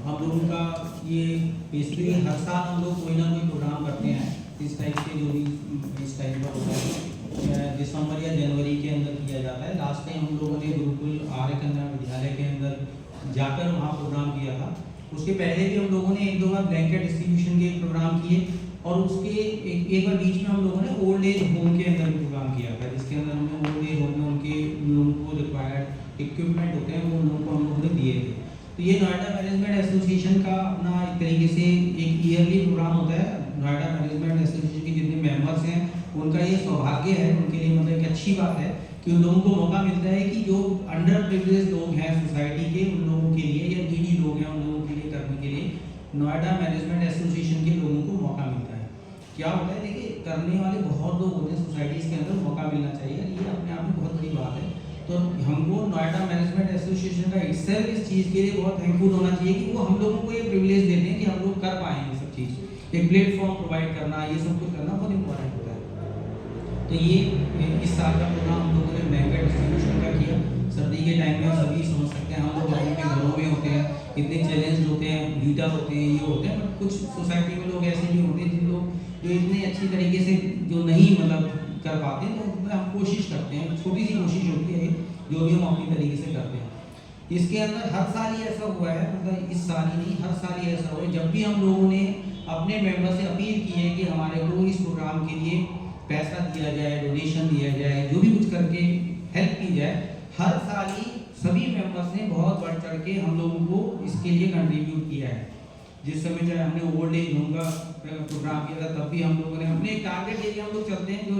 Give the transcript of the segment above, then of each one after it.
हम लोगों का ये बेसिकली हर साल हम लोग कोई ना कोई प्रोग्राम करते हैं इस टाइप के, जो भी इस टाइप का होता है दिसंबर या जनवरी के अंदर किया जाता है। लास्ट टाइम हम लोगों ने गुरुकुल आर्य कन्या विद्यालय के अंदर जाकर वहाँ प्रोग्राम किया था। उसके पहले भी हम लोगों ने 1-2 बार ब्लैंकेट डिस्ट्रीब्यूशन के प्रोग्राम किए, और उसके एक बार बीच में हम लोगों ने ओल्ड एज होम के अंदर भी प्रोग्राम किया था, जिसके अंदर हमने ओल्ड एज होम में उन लोगों को रिक्वायर्ड इक्विपमेंट होते हैं वो उन लोगों को हम लोगों ने दिए थे। तो ये नोएडा मैनेजमेंट एसोसिएशन का अपना एक तरीके से एक ईयरली प्रोग्राम होता है। नोएडा मैनेजमेंट एसोसिएशन के जितने मेंबर्स हैं उनका ये सौभाग्य है, उनके लिए मतलब एक अच्छी बात है कि उन लोगों को मौका मिलता है कि जो अंडर प्रिविलेज लोग हैं सोसाइटी के, उन लोगों के लिए, या नीडी लोग हैं उन लोगों के लिए करने के लिए नोएडा मैनेजमेंट एसोसिएशन के लोगों को मौका मिलता है। क्या होता है, देखिए करने वाले बहुत लोग होते हैं सोसाइटीज़ के अंदर, मौका मिलना चाहिए, ये अपने आप में बहुत बड़ी बात है। तो हमको नोएडा मैनेजमेंट एसोसिएशन का इटसेल्फ इस चीज़ के लिए बहुत थैंकफुल होना चाहिए कि वो हम लोगों को ये प्रिविलेज देते हैं कि हम लोग कर पाएँ ये सब चीज़, एक प्लेटफॉर्म प्रोवाइड करना, ये सब कुछ करना बहुत इंपॉर्टेंट होता है। तो ये इस साल का प्रोग्राम हम लोगों ने ब्लैंकेट डिस्ट्रीब्यूशन का किया। सर्दी के टाइम में सभी समझ सकते हैं, हम लोग अपने घरों में होते हैं, इतने चैलेंज होते हैं, हीटर होते हैं, ये होते हैं, बट कुछ सोसाइटी में लोग ऐसे भी होते हैं जिन लोग जो इतने अच्छी तरीके से जो नहीं मतलब कर पाते, तो हम कोशिश करते हैं, छोटी सी कोशिश होती है जो भी हम अपनी तरीके से करते हैं। इसके अंदर हर साल ही ऐसा हुआ है, मतलब इस साल ही नहीं, हर साल ही ऐसा हुआ है जब भी हम लोगों ने अपने मेंबर से अपील की है कि हमारे को इस प्रोग्राम के लिए पैसा दिया जाए, डोनेशन दिया जाए, जो भी कुछ करके हेल्प की जाए, हर साल ही सभी मेंबर्स ने बहुत बढ़ चढ़ के हम लोगों को इसके लिए कंट्रीब्यूट किया है। जिस समय चाहे हमने ओल्ड एज होम का प्रोग्राम किया था, तब भी हम लोगों ने अपने एक टारगेट एरिया हम लोग चलते हैं, जो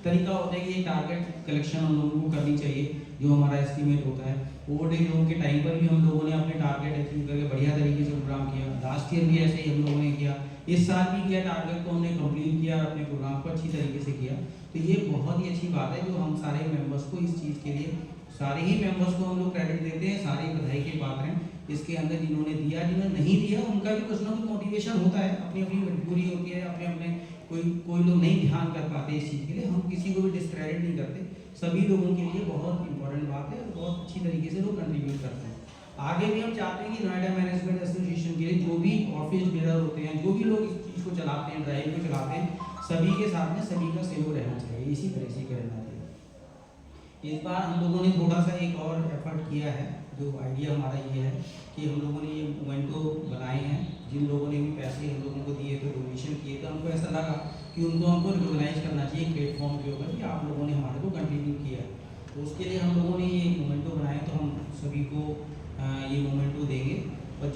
तरीका होता है कि ये टारगेट कलेक्शन हम लोगों को करनी चाहिए, जो हमारा एस्टिमेट होता है। ओल्ड एज होम के टाइम पर भी हम लोगों ने अपने टारगेट अचीव करके बढ़िया तरीके से प्रोग्राम किया। लास्ट ईयर भी ऐसे ही हम लोगों ने किया, इस साल भी किया, टारगेट को हमने कंप्लीट किया, अपने प्रोग्राम को अच्छी तरीके से किया। तो ये बहुत ही अच्छी बात है जो हम सारे मेंबर्स को इस चीज़ के लिए, सारे ही मेंबर्स को हम लोग क्रेडिट देते हैं, सारे बधाई के पात्र हैं इसके अंदर, जिन्होंने दिया, जिन्होंने नहीं दिया, उनका भी कुछ ना कुछ मोटिवेशन होता है, अपनी अपनी मजबूरी होती है, अपने कोई लोग नहीं ध्यान कर पाते इस चीज़ के लिए। हम किसी को भी डिस्क्रेडिट नहीं करते, सभी लोगों के लिए बहुत इंपॉर्टेंट बात है और बहुत अच्छी तरीके से लोग कंट्रीब्यूट करते हैं। आगे भी हम चाहते हैं कि नोएडा मैनेजमेंट एसोसिएशन के लिए जो भी ऑफिस बेरर होते हैं, जो भी लोग इस चीज़ को चलाते हैं, ड्राइव को चलाते हैं, सभी के साथ में सभी का सहयोग रहना चाहिए, इसी तरह से रहना चाहिए। इस बार हम लोगों ने थोड़ा सा एक और एफर्ट किया है, जो आइडिया हमारा ये है कि हम लोगों ने ये मोमेंटो बनाए हैं, जिन लोगों ने भी पैसे हम लोगों को दिए थे, डोनेशन किए थे, हमको ऐसा लगा कि उनको हमको रिकॉग्नाइज करना चाहिए प्लेटफॉर्म के ऊपर कि आप लोगों ने हमारे को कंट्रीब्यूट किया है। तो उसके लिए हम लोगों ने ये मोमेंटो बनाए, तो हम सभी को ये मोमेंटो देंगे, और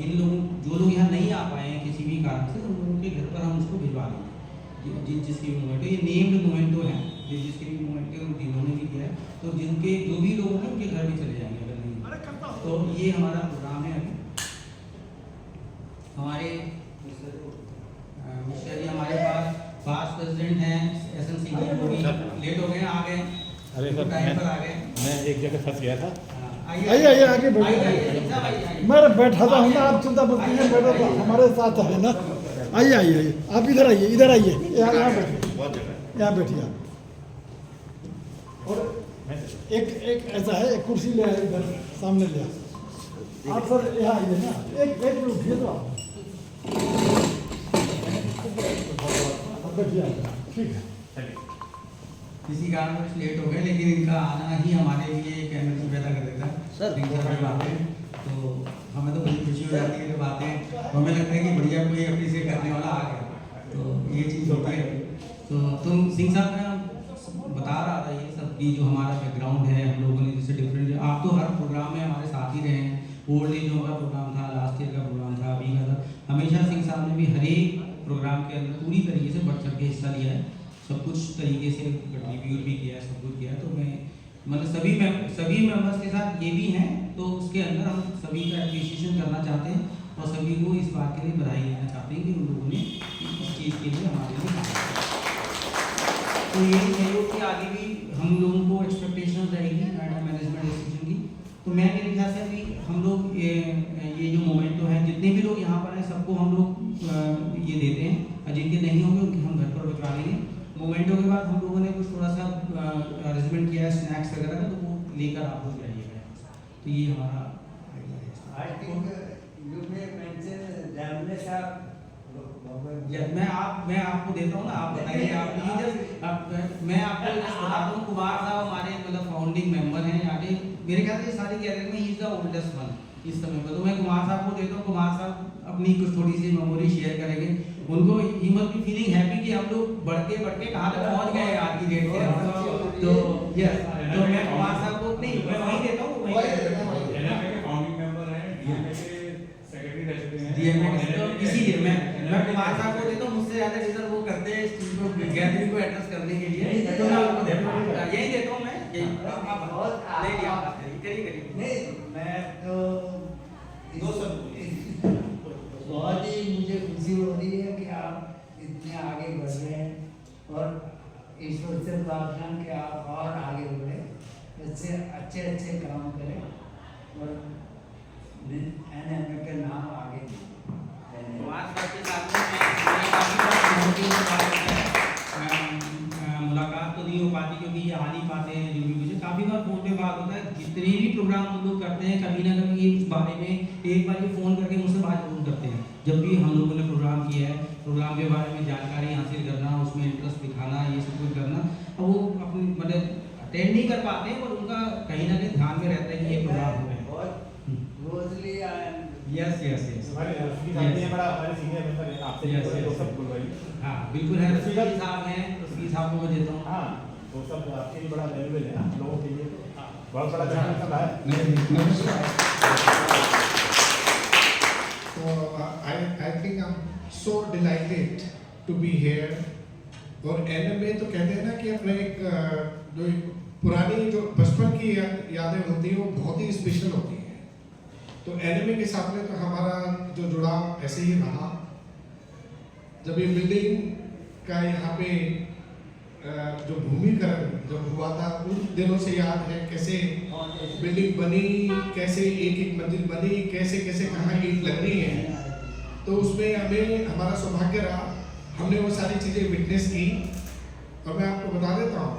जो लोग यहाँ नहीं आ पाए हैं किसी भी कारण से, उन लोगों के घर पर हम उसको भिजवा देंगे। जिसके भी मोमेंटो, ये नेम्ड मोमेंटो हैं, जिसके भी मोमेंटो जिन्होंने भी दिया है, तो जिनके जो भी लोग हैं उनके घर भी चले जाएंगे अगर नहीं। तो ये हमारा प्रोग्राम है। अभी हमारे मिश्रा जी हमारे पास प्रेसिडेंट हैं एसएन सिंह जी, वो भी लेट हो गए, आ गए, अरे सर टाइम पर आ गए। मैं एक जगह फंस गया था। आइए आगे बैठिए। मैं बैठा था ना, आप चिंता मत कीजिए, बैठा था हमारे साथ है ना। आइए आप इधर आइए, यहाँ बैठिए, यहाँ बैठिए आप। और एक ऐसा है, एक कुर्सी ले आए इधर सामने ले आप सर, यहाँ आइए ना, एक मिनट उठिए तो आप बैठिए, ठीक है। किसी कारण लेट हो गए, लेकिन इनका आना ही हमारे लिए एक एनर्जी पैदा कर देता है सर बातें, तो हमें तो बड़ी खुशी हो जाती है जब आते हैं, हमें लगता है कि बढ़िया कोई अप्रिशिएट करने वाला आ गया, तो ये चीज़ होती है। तो तुम सिंह साहब, मैं बता रहा था ये सब कि जो हमारा बैकग्राउंड है, हम लोगों ने जैसे डिफरेंट, आप तो हर प्रोग्राम में हमारे साथ ही रहे हैं, ओल्ड एज होम का प्रोग्राम था, लास्ट ईयर का प्रोग्राम था, अभी का था, हमेशा सिंह साहब ने भी हर एक प्रोग्राम के अंदर पूरी तरीके से बढ़ चढ़ के हिस्सा लिया है, सब कुछ तरीके से कंट्रीब्यूट भी किया है, सब कुछ किया है। तो मैं मतलब सभी मेंबर्स के साथ ये भी हैं, तो उसके अंदर हम सभी का एप्रिसिएशन करना चाहते हैं और सभी को इस बात के लिए बधाई देना चाहते हैं कि उन लोगों ने इस चीज़ के लिए हमारे लिए काम किया। तो ये सहयोग के आगे भी हम लोगों को एक्सपेक्टेशन रहेगी नोएडा मैनेजमेंट एसोसिएशन की। तो मैं मेरे ख्याल से अभी हम लोग ये जो मोमेंटो है, जितने भी लोग यहाँ पर हैं सबको हम लोग ये देते हैं, और जिनके नहीं होंगे उनके हम घर पर भिजवा लेंगे। मोमेंटो के बाद हम लोगों ने कुछ थोड़ा सा अरेंजमेंट किया है स्नैक्स वगैरह का, तो वो लेकर आप लोग जाइएगा। तो ये हमारा I think you may mention मैं आपको देता हूँ ना, आप बताइए। आप मैं आपको जस्ट बताता हूँ, कुमार साहब हमारे मतलब फाउंडिंग मेंबर हैं यहाँ के। मेरे ख्याल से सारी गैलरी में he is the oldest one इस समय पर। तो मैं कुमार साहब को देता हूँ, कुमार साहब अपनी कुछ थोड़ी सी मेमोरी शेयर करेंगे। उनको he must be feeling happy कि हम लोग बढ़ते कहाँ तक पहुँच गए आज की डेट पे। तो यस, तो मैं कुमार साहब को नहीं, मैं वहीं देता हूँ, इसीलिए मैं कुमार साहब को देता हूँ। मुझसे ज़्यादा डिजर्व वो करते हैं इस चीज़ को, गैदरिंग को एड्रेस करने के लिए। तो मैं आपको देता हूँ, यही देता हूँ मैं, यही ले लिया। करिए नहीं, मैं तो बहुत ही मुझे खुशी हो रही है कि आप इतने आगे बढ़ रहे हैं, और ईश्वर से प्रार्थना कि आप और आगे बढ़े, अच्छे अच्छे काम करें और NMA के नाम आगे मुलाकात तो नहीं हो पाती क्योंकि ये आ नहीं पाते हैं रिव्यू मुझे काफ़ी बार फ़ोन पे बात होता है। जितने भी प्रोग्राम हम लोग करते हैं कभी ना कभी इस बारे में एक बार ये फ़ोन करके मुझसे बात जरूर करते हैं। जब भी हम लोगों ने प्रोग्राम किया है, प्रोग्राम के बारे में जानकारी हासिल करना, उसमें इंटरेस्ट दिखाना, ये सब कुछ करना, और वो अपनी मतलब अटेंड नहीं कर पाते हैं, पर उनका कहीं ना कहीं ध्यान में रहता है कि ये प्रोग्राम हो गया। यस यस यस, हाँ बिल्कुल है। रफीक साहब हैं, रफीक साहब को मैं देता हूँ। हाँ, वो सब आपके लिए बड़ा वैल्यूबल है ना, लोगों के लिए बहुत बड़ा धन्यवाद है। So I think I'm so delighted to be here. और NMA तो कहते हैं ना कि अपने एक जो पुरानी जो बचपन की यादें होती हैं वो बहुत ही स्पेशल होती हैं। तो NMA के साथ में तो हमारा जो जुड़ाव ऐसे ही रहा। जब ये बिल्डिंग का यहाँ पे जो भूमिकरण जब हुआ था, उन दिनों से याद है कैसे बिल्डिंग बनी, कैसे एक एक मंजिल बनी, कैसे कैसे कहाँ ईंट लगनी है। तो उसमें हमें हमारा सौभाग्य रहा, हमने वो सारी चीज़ें विटनेस की। और मैं आपको बता देता हूँ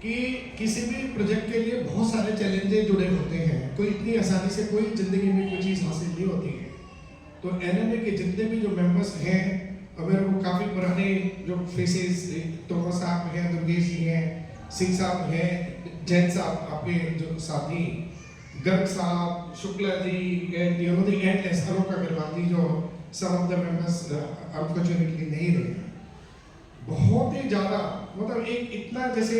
कि किसी भी प्रोजेक्ट के लिए बहुत सारे चैलेंजेस जुड़े होते हैं। कोई इतनी आसानी से कोई ज़िंदगी में कोई चीज़ हासिल नहीं होती है। तो NMA के जितने भी जो मेंबर्स हैं, और मेरे को काफ़ी पुराने जो फेसेस, तोमर साहब हैं, दुर्गेश जी हैं, सिंह साहब हैं, जैन साहब आपके जो साथी, Garg sahab, Shukla ji, and you know the endless Alok Agrawal ji, जो some of the members unfortunately नहीं रहे। बहुत ही ज़्यादा मतलब एक इतना जैसे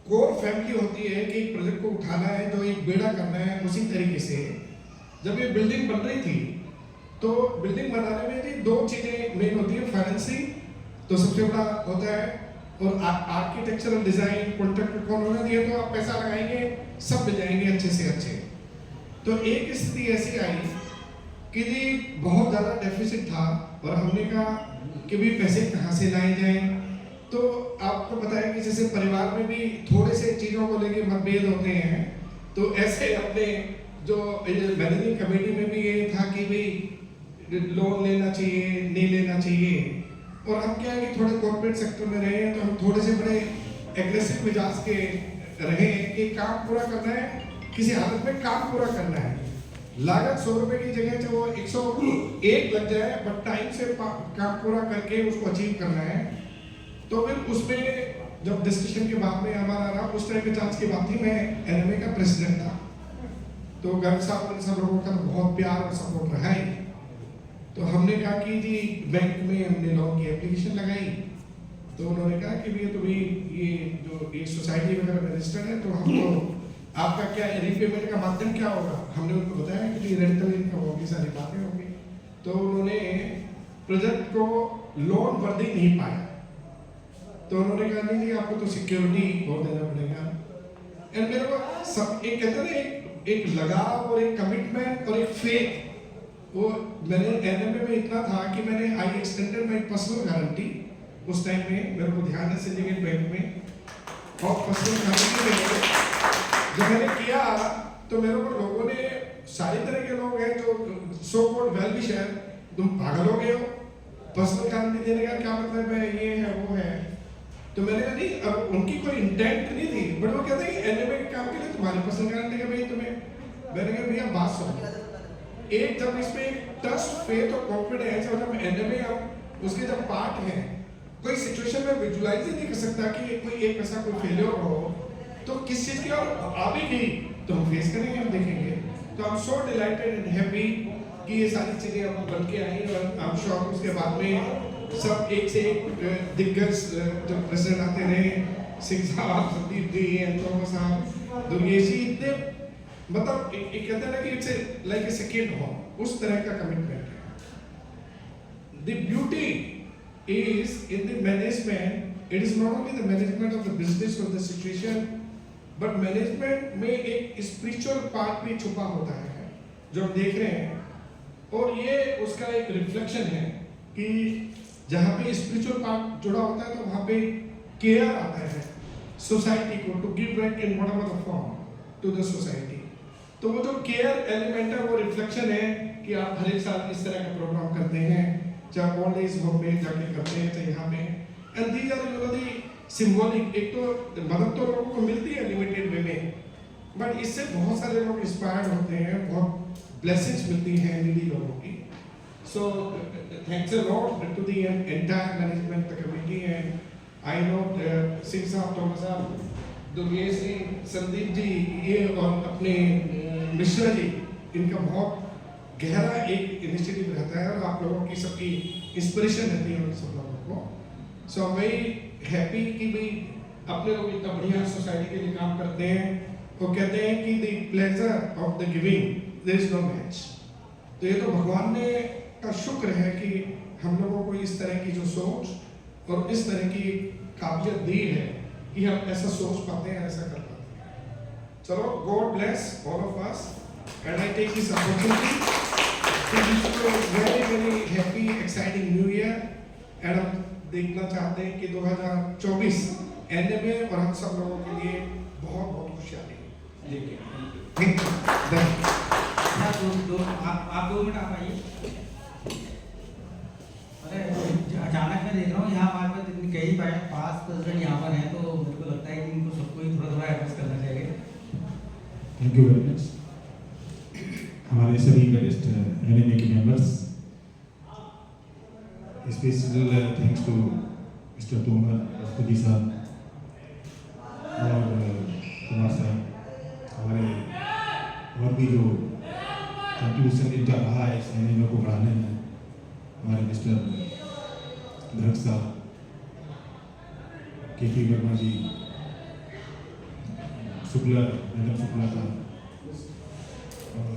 कोर फैमिली होती है कि एक प्रोजेक्ट को उठाना है, जो एक बेड़ा करना है। उसी तरीके से जब ये बिल्डिंग बन रही थी तो बिल्डिंग बनाने में जी दो चीज़ें मेन होती है। फाइनेंसिंग तो सबसे बड़ा होता है, और आर्किटेक्चरल डिज़ाइन, कॉन्ट्रैक्टर कौन होना दिए, तो आप पैसा लगाएंगे सब मिल जाएंगे अच्छे से अच्छे। तो एक स्थिति ऐसी आई कि जी बहुत ज़्यादा डेफिसिट था, और हमने कहा कि भी पैसे कहाँ से लाए जाएं। तो आपको पता है कि जैसे परिवार में भी थोड़े से चीज़ों को लेके मतभेद होते हैं। तो ऐसे अपने जो मैनेजिंग कमेटी में भी ये था कि भाई लोन लेना चाहिए, नहीं लेना चाहिए। और हम क्या है कि थोड़े कॉर्पोरेट सेक्टर में रहे हैं, तो हम थोड़े से बड़े एग्रेसिव मिजाज के रहे हैं कि काम पूरा करना है, किसी हालत में काम पूरा करना है। लागत 100 रुपए की जगह से वो 101 लग जाए, बट टाइम से काम पूरा करके उसको अचीव करना है। तो फिर उसमें जब डिस्कशन के बाद में हमारा रहा, उस टाइम पे चांस की बात थी, मैं NMA का प्रेसिडेंट था। तो गर्ग साहब ने सब लोगों का बहुत प्यार और सपोर्ट रहा ही। तो हमने कहा कि जी बैंक में हमने लोन की एप्लीकेशन लगाई। तो उन्होंने कहा कि भैया तो भाई ये जो एक सोसाइटी वगैरह में रजिस्टर्ड है, तो हम तो आपका क्या रीपेमेंट का माध्यम क्या होगा। हमने उनको बताया कि जी रेंटल इनकम होगी, सारी बातें होंगी। तो उन्होंने प्रोजेक्ट को लोन वर्दी नहीं पाया। तो उन्होंने कहा नहीं जी आपको तो सिक्योरिटी और देना पड़ेगा। एंड मेरे को सब एक कहते हैं एक लगाव और एक कमिटमेंट और एक फेथ, वो मैंने NMA में इतना था कि मैंने आई एक्सटेंडेड माई पर्सनल गारंटी। उस टाइम में मेरे को ध्यान है सिंडिकेट बैंक में, और पर्सनल गारंटी में जब मैंने किया तो मेरे को लोगों ने, सारी तरह के लोग हैं जो सो कॉल्ड वेल विशर, तुम पागल हो गए हो, पर्सनल गारंटी देने का क्या मतलब है, ये है वो है। तो मैंने कहा नहीं, अब उनकी कोई इंटेंट नहीं थी, बट वो कहते हैं कि NMA के काम के लिए तुम्हारी पर्सनल गारंटी है भाई तुम्हें। मैंने कहा भैया बात सुनो, एक जब इसमें ट्रस्ट फेथ और कॉन्फिडेंस और जब एनिमे हम उसके जब पार्ट हैं, कोई सिचुएशन में विजुलाइज ही नहीं कर सकता कि कोई एक ऐसा कोई फेलियर हो तो किस चीज़ की और आ भी गई तो हम फेस करेंगे, हम देखेंगे। तो I am so delighted and happy कि ये सारी चीज़ें अब बन के आई और आई एम श्योर उसके बाद में सब एक से एक दिग्गज जब प्रेसिडेंट आते रहे, सिंह साहब, संदीप जी, तोमर साहब, दुर्गेश जी, इतने मतलब एक कहते हैं ना कि it's like a second home, उस तरह का कमिटमेंट है। The beauty is in the management. It is not only the management of the business or the situation, but management में एक spiritual part भी छुपा होता है जो हम देख रहे हैं, और ये उसका एक reflection है कि जहाँ पे spiritual part जुड़ा होता है तो वहाँ पे care आता है society को to give back in whatever the form to the society। तो वो जो care element है वो reflection है कि आप हर एक साल इस तरह का प्रोग्राम करते हैं, चाहे ओल्ड एज होम में जाके करते हैं, चाहे यहाँ पे, and these are you know the symbolic. एक तो मदद तो लोगों को मिलती है लिमिटेड वे में, बट इससे बहुत सारे लोग इंस्पायर्ड होते हैं, बहुत ब्लेसिंग्स मिलती हैं नीडी लोगों की। So thanks a lot to the entire management the committee and I know Singh sahab, Tomar साहब, दुर्गेश जी, संदीप जी, ये और अपने मिश्रा जी, इनका बहुत गहरा एक इनिशिएटिव रहता है और आप लोगों की सबकी इंस्पिरेशन रहती है उन सब लोगों को। सो वेरी हैप्पी कि भाई अपने लोग इतना बढ़िया सोसाइटी के लिए काम करते हैं। वो कहते हैं कि the pleasure of the giving there is no match. तो ये तो भगवान ने का शुक्र है कि हम लोगों को इस तरह की जो सोच और इस तरह की काबिलियत दी है कि हम ऐसा सोच पाते हैं, ऐसा कर पाते हैं। चलो, God bless all of us and I take this opportunity to wish you a very very happy exciting new year and हम देखना चाहते हैं कि 2024 एनएमए और हम सब लोगों के लिए बहुत बहुत खुशहाली लेके आप 2 मिनट आप आइए। अरे अचानक मैं देख रहा हूँ यहाँ हमारे पास इतनी कई पास प्रेसिडेंट यहाँ पर हैं, तो मेरे को लगता है कि इनको सबको ही थोड़ा थोड़ा एड्रेस करना चाहिए। Thank you very much. हमारे सभी वरिष्ठ एनएमए के members, special thanks to Mister Tomar, Rastogi sahab और कुमार साहब, हमारे और भी जो कंट्रीब्यूशन इनका रहा है इस एनएमए को बढ़ाने में, हमारे मिस्टर गर्ग साहब, के.पी. वर्मा जी, शुक्ला, मैडम शुक्ला का और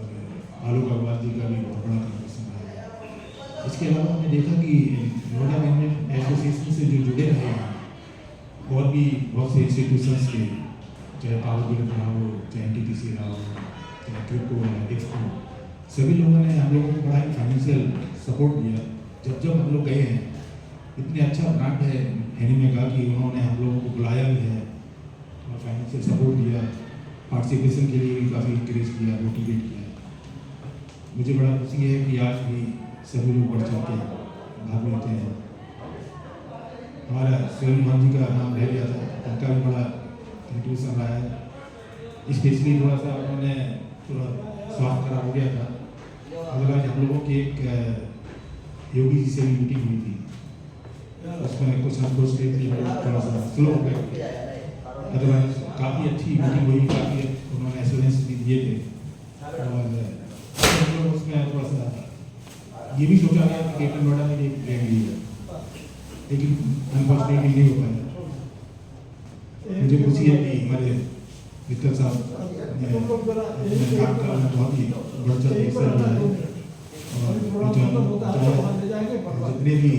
आलोक अग्रवाल जी का भी बहुत बड़ा कंट्रीब्यूशन रहा है। इसके अलावा हमने देखा कि नोएडा मैनेजमेंट एसोसिएशन से जो जुड़े रहे हैं और भी बहुत से इंस्टीट्यूशंस के, चाहे पावर ग्रिड रहा हो, चाहे एनटीपीसी रहा हो, चाहे क्रिप्टो या एक्सपो, सभी लोगों ने हम लोगों को बड़ा फाइनेंशियल सपोर्ट दिया। जब हम लोग गए हैं, इतने अच्छा ब्रांड है एनएमए का कि उन्होंने हम लोगों को बुलाया भी है और फाइनेंशियल सपोर्ट दिया, पार्टिसिपेशन के लिए भी काफ़ी इंकरेज किया, मोटिवेट किया। मुझे बड़ा खुशी है कि आज भी सभी लोग बढ़ चढ़ के भाग लेते हैं। हमारा सुरेंद्र मोहन जी का नाम रह गया था, उनका भी बड़ा कंट्रीब्यूशन रहा है। स्पेशली थोड़ा सा उन्होंने थोड़ा स्वास्थ्य खराब हो गया था, अदरवाइज हम लोगों की एक योगी जी से भी मीटिंग हुई थी, उसमें कुछ हम दोस्त थोड़ा सा स्लो हो गए, अदरवाइज काफ़ी अच्छी मीटिंग हुई, काफ़ी उन्होंने एश्योरेंस भी दिए थे और हम लोग उसमें थोड़ा सा ये भी सोचा गया कि ग्रेटर नोएडा में एक ब्रांड ली है, लेकिन अनफॉर्चुनेटली नहीं हो पाया। मुझे खुशी है कि हमारे मित्तल साहब ने काम का बहुत ही बढ़ चढ़ हिस्सा लिया है और जितने भी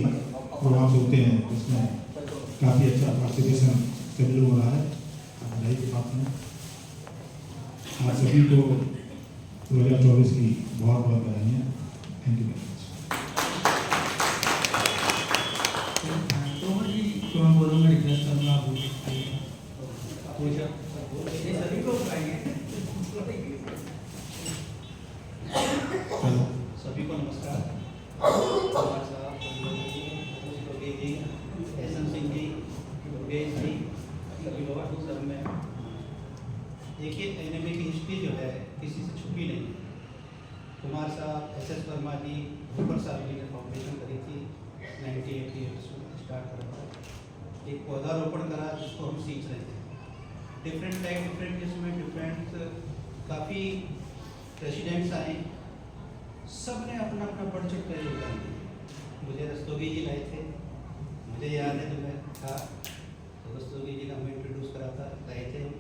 प्रोग्राम्स होते हैं उसमें काफ़ी अच्छा पार्टिसिपेशन सभी लोग हो रहा है बधाई के साथ में। आप सभी को 2024 की बहुत बहुत बधाइयाँ। Thank you very much. Tomar ji तो मैं बोलूँगा, रिक्वेस्ट करूँगा आप सभी को बुलाएंगे। सभी को नमस्कार। कुमार साहब, योगी जी, एसएम सिंह जी, योगेश जी, सभी लोग सब में देखिए एनएमए की हिस्ट्री जो है किसी से छुपी नहीं। कुमार साहब, एसएस वर्मा जी, ऊपर सार्वजनिक फाउंडेशन करी थी 1988 में स्टार्ट करा था। एक पौधारोपण करा जिसको हम सींच रहे थे। डिफरेंट टाइप डिफरेंट इसमें डिफरेंट काफ़ी प्रेसिडेंट्स आए, सब ने अपना अपना बढ़ चढ़ कर योगदान दिया। मुझे रस्तोगी जी लाए थे, मुझे याद है जब मैं था तो रस्तोगी जी का हमें इंट्रोड्यूस करा था, लाए थे हम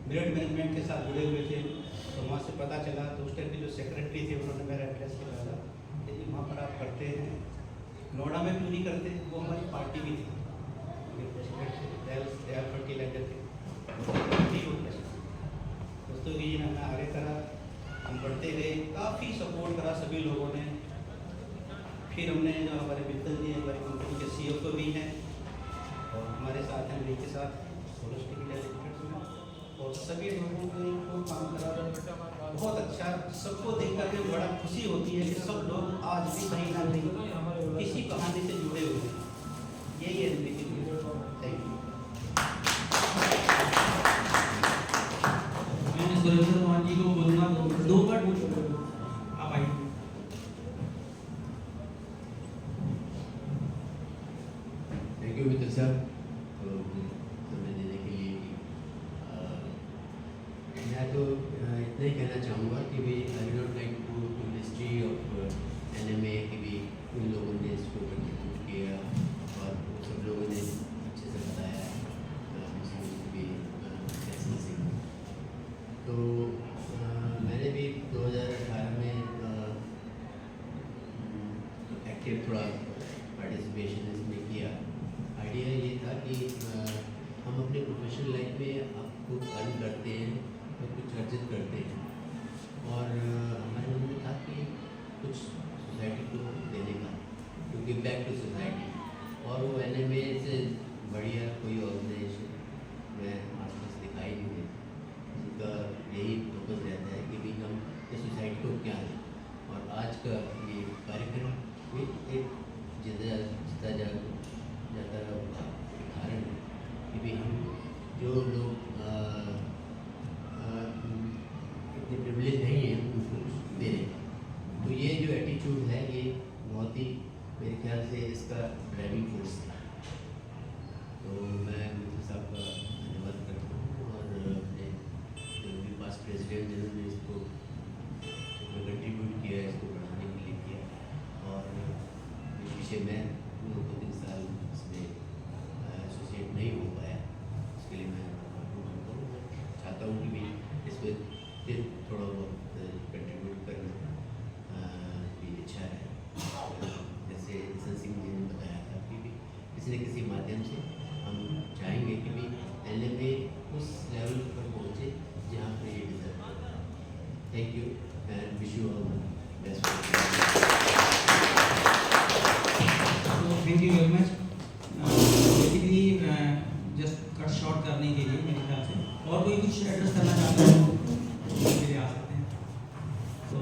मेरिट मैनेजमेंट के साथ जुड़े हुए थे। तो वहाँ से पता चला तो उस टाइम के जो सेक्रेटरी थे उन्होंने मेरा एड्रेस निकाला कि जी वहाँ पर आप करते हैं, नोएडा में क्यों नहीं करते। वो हमारी पार्टी भी थी, दयाल फर्टिलाइजर थे दोस्तों जी ने हमें आगे करा, हम बढ़ते गए, काफ़ी सपोर्ट करा सभी लोगों ने। फिर हमने जो हमारे मित्तल जी हमारी कंपनी के CEO तो भी हैं और हमारे साथ हैं मेरे के साथ होलिस्टिक डेवलपमेंट में, और सभी लोगों को काम करा बहुत अच्छा। सबको देख करके बड़ा खुशी होती है कि सब लोग आज भी कहीं ना कहीं किसी कहानी से जुड़े हुए हैं। यही है जिंदगी। Thank you. मैं सुरेंद्र मोहन जी को बोलूँगा, दो वर्ड आप आइए। थैंक यू मित्र साहब समय देने के लिए। मैं तो इतना ही कहना चाहूँगा कि भाई I would like to history of NMA कि भी उन लोगों ने इसको कंट्रीब्यूट किया और सब लोगों ने अच्छे से बताया भी तो मैंने भी 2018 में एक्टिव थोड़ा पार्टिसिपेशन इसमें किया। आइडिया ये था कि हम अपने प्रोफेशनल लाइफ में आपको अर्न करते हैं और कुछ अर्जित करते हैं और हमारे मन में था कि कुछ सोसाइटी को देने का, to give back to society. और वो NMA से बढ़िया कोई ऑर्गेनाइजेशन मैं आसपास दिखाई नहीं देती जिनका यही फोकस रहता है कि भाई हम इस सोसाइटी को क्या दें। और आज का ये कार्यक्रम भी एक जिता जाता उदाहरण है कि भाई हम जो लोग इतने प्रिविलेज नहीं है उनको कुछ देने का। तो ये जो एटीट्यूड है ये बहुत ही मेरे ख्याल से इसका ड्राइविंग फोर्स था। तो मैं मित्र साहब का धन्यवाद करता हूँ और अपने जो भी पास्ट प्रेसिडेंट जिन्होंने इसको कंट्रीब्यूट किया, इसको बढ़ाने के लिए किया। और इस विषय में 2-3 साल इसमें एसोसिएट नहीं हो पाया, उसके लिए मैं मानता हूँ। मैं चाहता हूँ कि भाई इसमें फिर थोड़ा बहुत कंट्रीब्यूट करना भी अच्छा है। जैसे सन सिंह जी ने बताया था कि भी किसी न किसी माध्यम से हम चाहेंगे कि भी NMA उस लेवल पर पहुँचे जहाँ पर ये डिजर्व करता है। Thank you and wish you all best. Thank you very much. Basically just cut short करने के लिए मेरे ख्याल से और कोई कुछ एड्रेस करना चाहते हैं तो आ सकते हैं। तो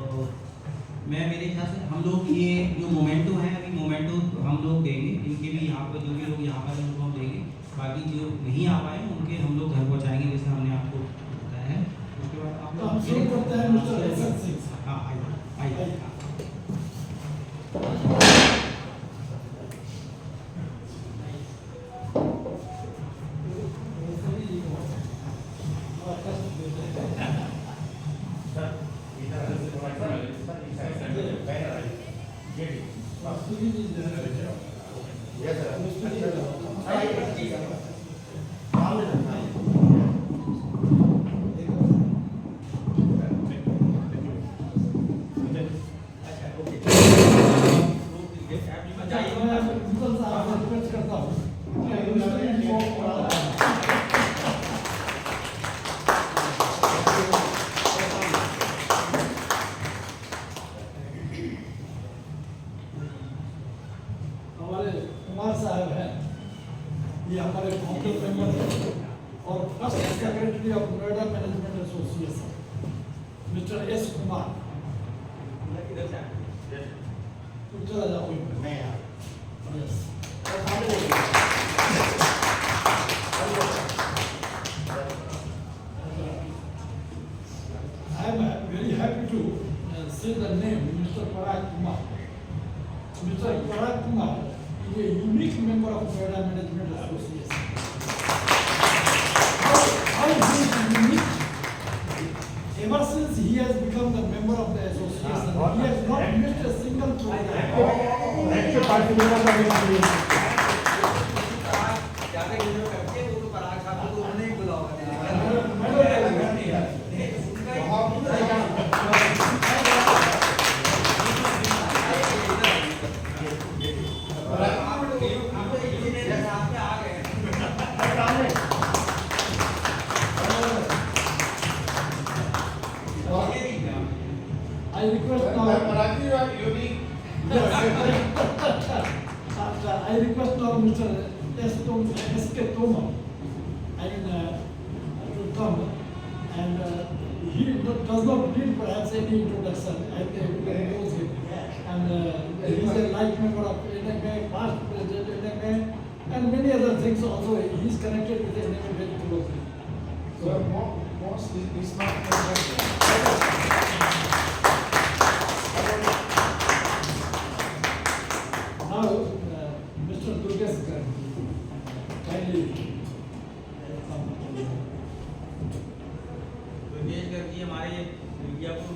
मैं मेरे ख्याल से हम लोग ये जो मोमेंटो हैं अभी मोमेंटो हम लोग देंगे, इनके भी यहाँ पर जो भी लोग यहाँ पर उनको हम देंगे, बाकी जो नहीं आ पाए उनके हम लोग घर पहुँचाएंगे जैसे हमने आपको बताया है। उसके बाद आप तो हम शुरू करते हैं मिस्टर एहसन सिंह से। हाँ आइए। हमारे कुमार साहब हैं, ये हमारे काउंसिल मेंबर हैं और first secretary of Noida management association mister S Kumar. तुम चला जाओ। मैं yes I am very happy to say the name Mr. Parag Kumar. Mr. Parag Kumar is a unique member of Noida Management Association. How is he unique? Ever since he has become the member of the association, he has not missed a single program. I request now. Marathi, you are unique. I request now Mr. S.K. Tomar to come, and he does not need perhaps any introduction. I think everybody knows him, and he is a life member of NMA, past president NMA, and many other things also. He is connected with NMA very closely. So, most is not. Now, Mr. Durgesh Garg, kindly come. Durgesh Garg ji हमारे विज्ञापन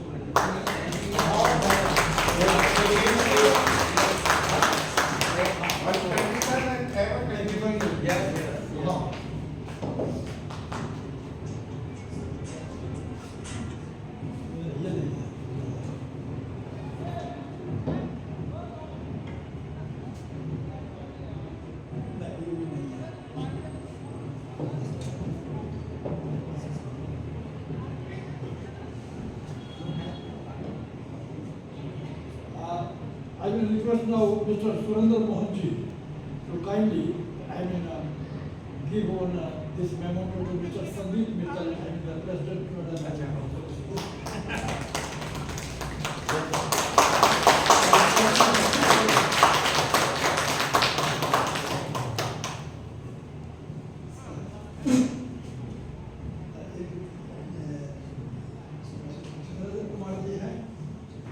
I will request now Mr. Surendra Mohanji to kindly, give on this memorandum to Mr. Sandeep Mittal, the President of the Management.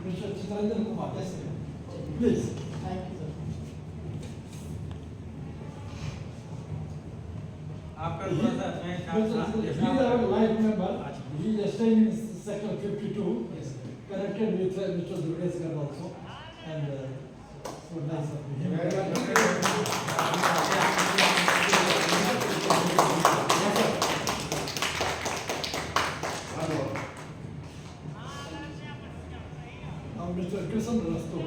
Mr. Chitrendra Kumar, yes, sir. Please. Thank you, sir. आपका थोड़ा सा मैं He is our life member. He is staying in sector 52. Connected with Mr. Durgesh Garg also. And so nice of him. Now Mr. Kishan Rasto.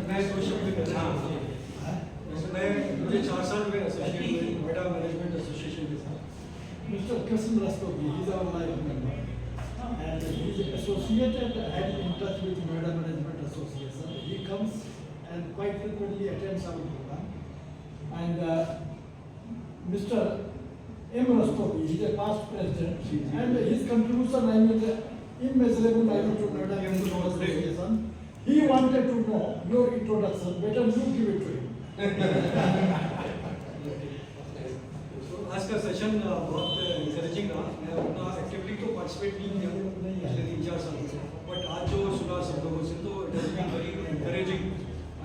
मैं social में कर रहा हूँ मैं मुझे 4 साल में एसोसिएट हुए नोएडा मैनेजमेंट एसोसिएशन के साथ Mr. Kishan Rastogi, he is our life member. And he is associated and in touch with Noida Management Association. He comes and quite frequently attends our program. And Mr. M. Rastogi, he is a past president. And his contribution, immeasurable, to Noida Management Association. He wanted to know your introduction. Better you give it to him. तो आज का session बहुत encouraging रहा मैं अपना actively तो participate नहीं किया पिछले 3-4 सालों से बट आज जो सुना सब लोगों से तो it has been very encouraging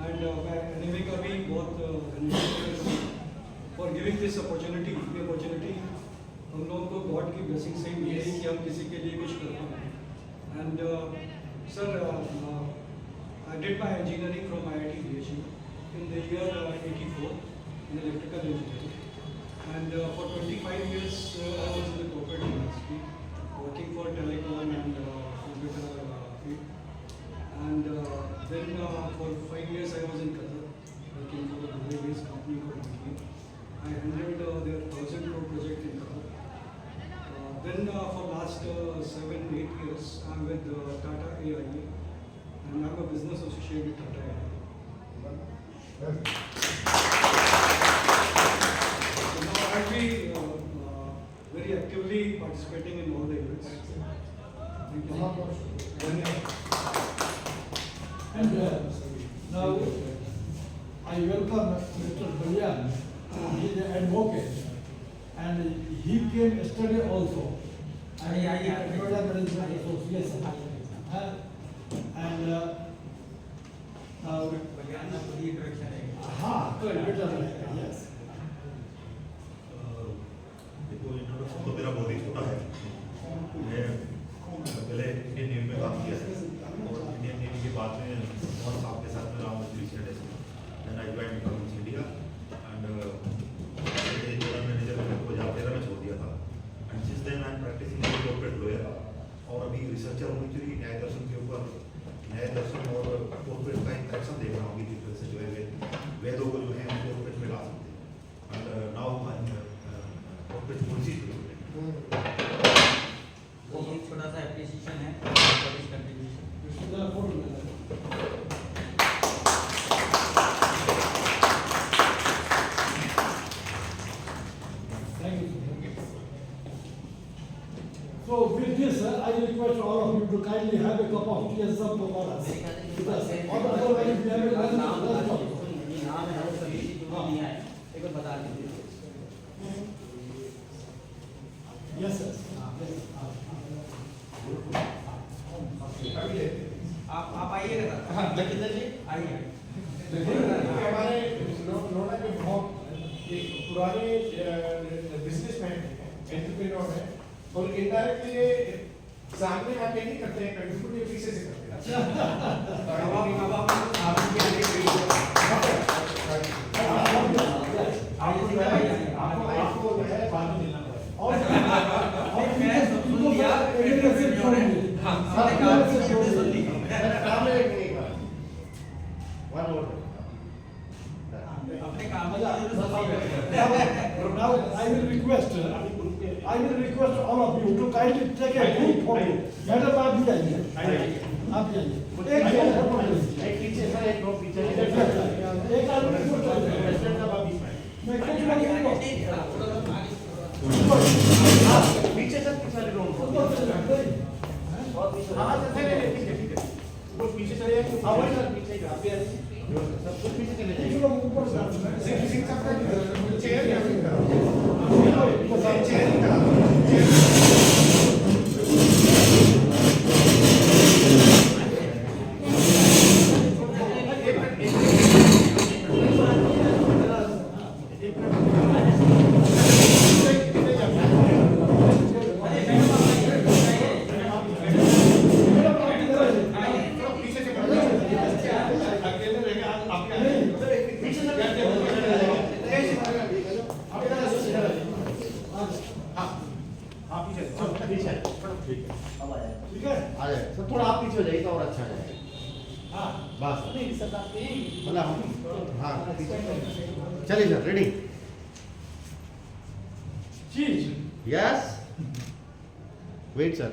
and मैं एनिमे का भी बहुत फॉर गिविंग दिस अपॉर्चुनिटी हम लोगों को गॉड की ब्लेसिंग से ही मिली कि हम किसी के लिए कुछ कर पाए and sir I did my engineering from IIT BHU in the year 84 in electrical engineering. And for 25 years I was in the corporate industry, working for telecom and computer field. And then for 5 years I was in Qatar, working for a Dubai-based company called Miki. I handled their 1,000 crore project in Qatar. Then for last 7-8 years I'm with Tata AIA. And I'm a business associate with Tata AIA. So now I'll be very actively participating in all the events. Thank you. And now I welcome Mr. Balyan. He is the advocate, and he came yesterday also. And Noida Management Association. And better, yes. देखो introduction तो मेरा बहुत ही छोटा है। मैं पहले Indian navy में काम किया है और इंडियन नेवी के बाद में और साहब के साथ में रहा हूँ recent then I join government India and general manager को 2013 में छोड़ दिया था and since then I am practising as corporate lawyer और अभी रिसर्चर हूँ एक्चुअली न्याय दर्शन के ऊपर न्याय दर्शन और कॉर्पोरेट का इंटरेक्शन देख रहा हूँ कि किस तरह से जो है वेदों को जो है कॉर्पोरेट में ला सकते हैं एंड नाउ कॉर्पोरेट पॉलिसी ये छोटा सा एप्रिसिएशन है for this contribution. Thank you. So with this, I request all of you to kindly have a cup of tea and some pakoras. Because otherwise we have a एक बार बता दीजिए। Yes, sir. आप आइएगा sir. हाँ लखींदर जी आइए। हमारे नोएडा के बहुत एक पुराने बिजनेसमैन एंटरप्रेन्योर है और इनडायरेक्टली ये सामने आके नहीं करते हैं कंट्रीब्यूट ये पीछे से करते हैं। आपको जो है बाद में देना Now I will request all of you to kindly take a group photo. Madam आप भी आइए। आप भी आइए। एक पीछे सर एक लोग पीछे एक आदमी प्रेसिडेंट साहब आप बीच में मैं कुछ लोग पीछे सर पीछे लोग हाँ सर ठीक है वो पीछे चले आवाज सर पीछे आप भी आइए सब कुछ पीछे चले जाइए लोग ऊपर सिंह साहब का चेयर या फिर चेयर का थोड़ा आप पीछे हो जाइए तो और अच्छा है। बस मतलब हम हाँ चलिए sir ready yes wait sir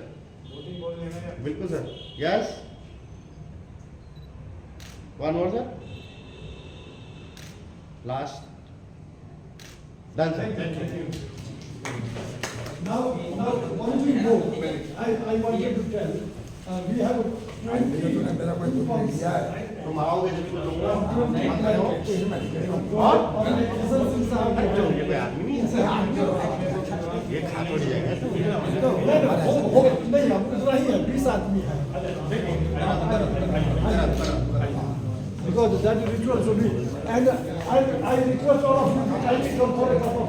बिल्कुल sir yes one more sir last done sir Now, once we go, I wanted to tell, we have 20 तुम आओगे जब तो लोग organizations are ये कोई आदमी नहीं है ये खा थोड़ी जाएगा नहीं हम उतना ही है 20 आदमी है because that ritual should be and I request all of you to kindly come for a cup of